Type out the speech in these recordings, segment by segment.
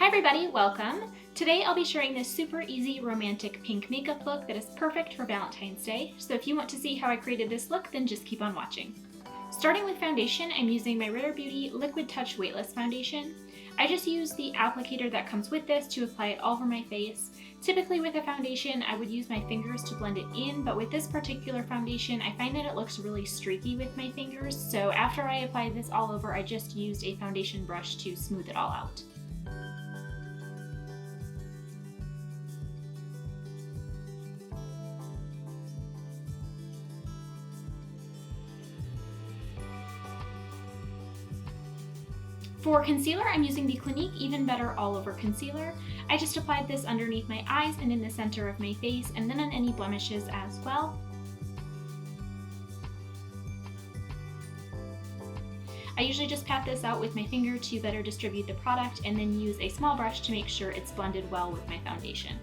Hi everybody, welcome! Today I'll be sharing this super easy romantic pink makeup look that is perfect for Valentine's Day, so if you want to see how I created this look, then just keep on watching. Starting with foundation, I'm using my Rare Beauty Liquid Touch Weightless foundation. I just use the applicator that comes with this to apply it all over my face. Typically with a foundation, I would use my fingers to blend it in, but with this particular foundation, I find that it looks really streaky with my fingers, so after I applied this all over, I just used a foundation brush to smooth it all out. For concealer, I'm using the Clinique Even Better All Over Concealer. I just applied this underneath my eyes and in the center of my face, and then on any blemishes as well. I usually just pat this out with my finger to better distribute the product, and then use a small brush to make sure it's blended well with my foundation.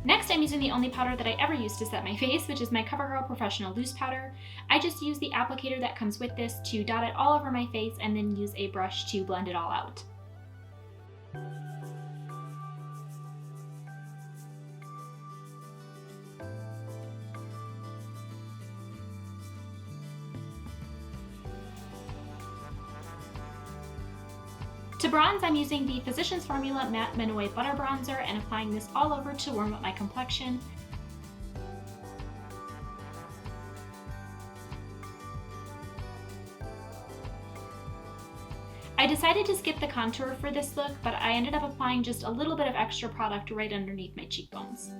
Next, I'm using the only powder that I ever use to set my face, which is my Covergirl Professional Loose Powder. I just use the applicator that comes with this to dot it all over my face and then use a brush to blend it all out. To bronze, I'm using the Physicians Formula Matte Monoi Butter Bronzer and applying this all over to warm up my complexion. I decided to skip the contour for this look, but I ended up applying just a little bit of extra product right underneath my cheekbones.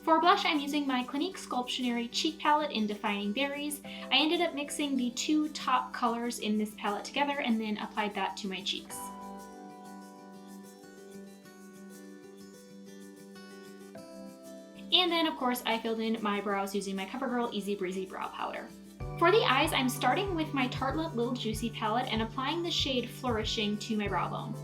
For blush, I'm using my Clinique Sculptionary Cheek Palette in Defining Berries. I ended up mixing the two top colors in this palette together and then applied that to my cheeks. And then, of course, I filled in my brows using my Covergirl Easy Breezy Brow Powder. For the eyes, I'm starting with my Tartelette Little Juicy palette and applying the shade Flourishing to my brow bone.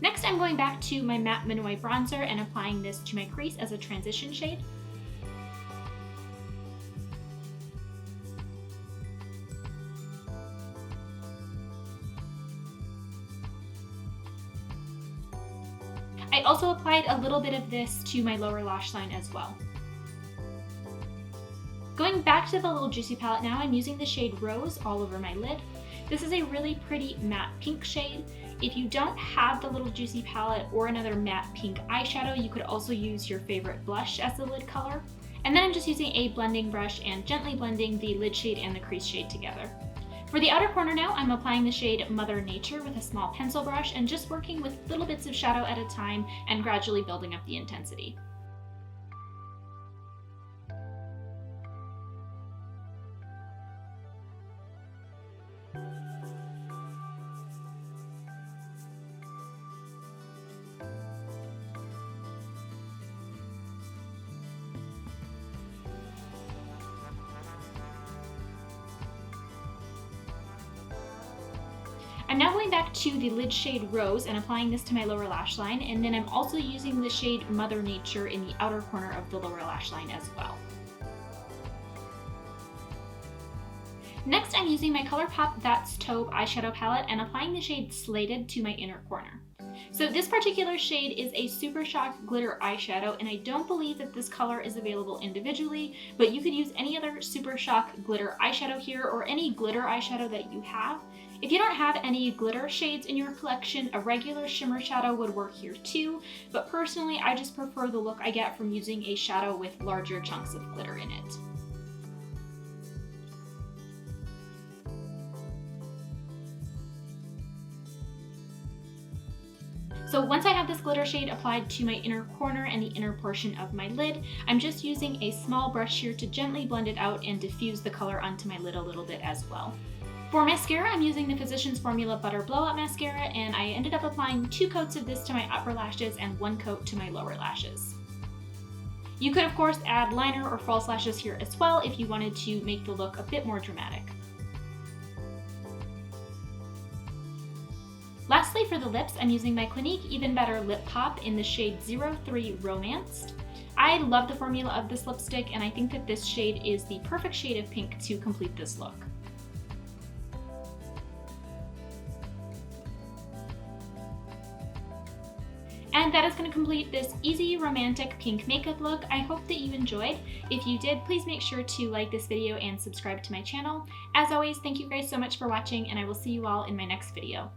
Next, I'm going back to my Matte Monoi Bronzer and applying this to my crease as a transition shade. I also applied a little bit of this to my lower lash line as well. Going back to the Little Juicy palette now, I'm using the shade Rose all over my lid. This is a really pretty matte pink shade. If you don't have the Little Juicy palette or another matte pink eyeshadow, you could also use your favorite blush as the lid color. And then I'm just using a blending brush and gently blending the lid shade and the crease shade together. For the outer corner now, I'm applying the shade Mother Nature with a small pencil brush and just working with little bits of shadow at a time and gradually building up the intensity. I'm now going back to the lid shade Rose and applying this to my lower lash line, and then I'm also using the shade Mother Nature in the outer corner of the lower lash line as well. Next, I'm using my ColourPop That's Taupe eyeshadow palette and applying the shade Slated to my inner corner. So this particular shade is a Super Shock glitter eyeshadow, and I don't believe that this color is available individually, but you could use any other Super Shock glitter eyeshadow here or any glitter eyeshadow that you have. If you don't have any glitter shades in your collection, a regular shimmer shadow would work here too, but personally I just prefer the look I get from using a shadow with larger chunks of glitter in it. So once I have this glitter shade applied to my inner corner and the inner portion of my lid, I'm just using a small brush here to gently blend it out and diffuse the color onto my lid a little bit as well. For mascara, I'm using the Physicians Formula Butter Blowout Mascara, and I ended up applying 2 coats of this to my upper lashes and 1 coat to my lower lashes. You could of course add liner or false lashes here as well if you wanted to make the look a bit more dramatic. Lastly, for the lips, I'm using my Clinique Even Better Lip Pop in the shade 03 Romanced. I love the formula of this lipstick, and I think that this shade is the perfect shade of pink to complete this look. And that is going to complete this easy romantic pink makeup look. I hope that you enjoyed. If you did, please make sure to like this video and subscribe to my channel. As always, thank you guys so much for watching, and I will see you all in my next video.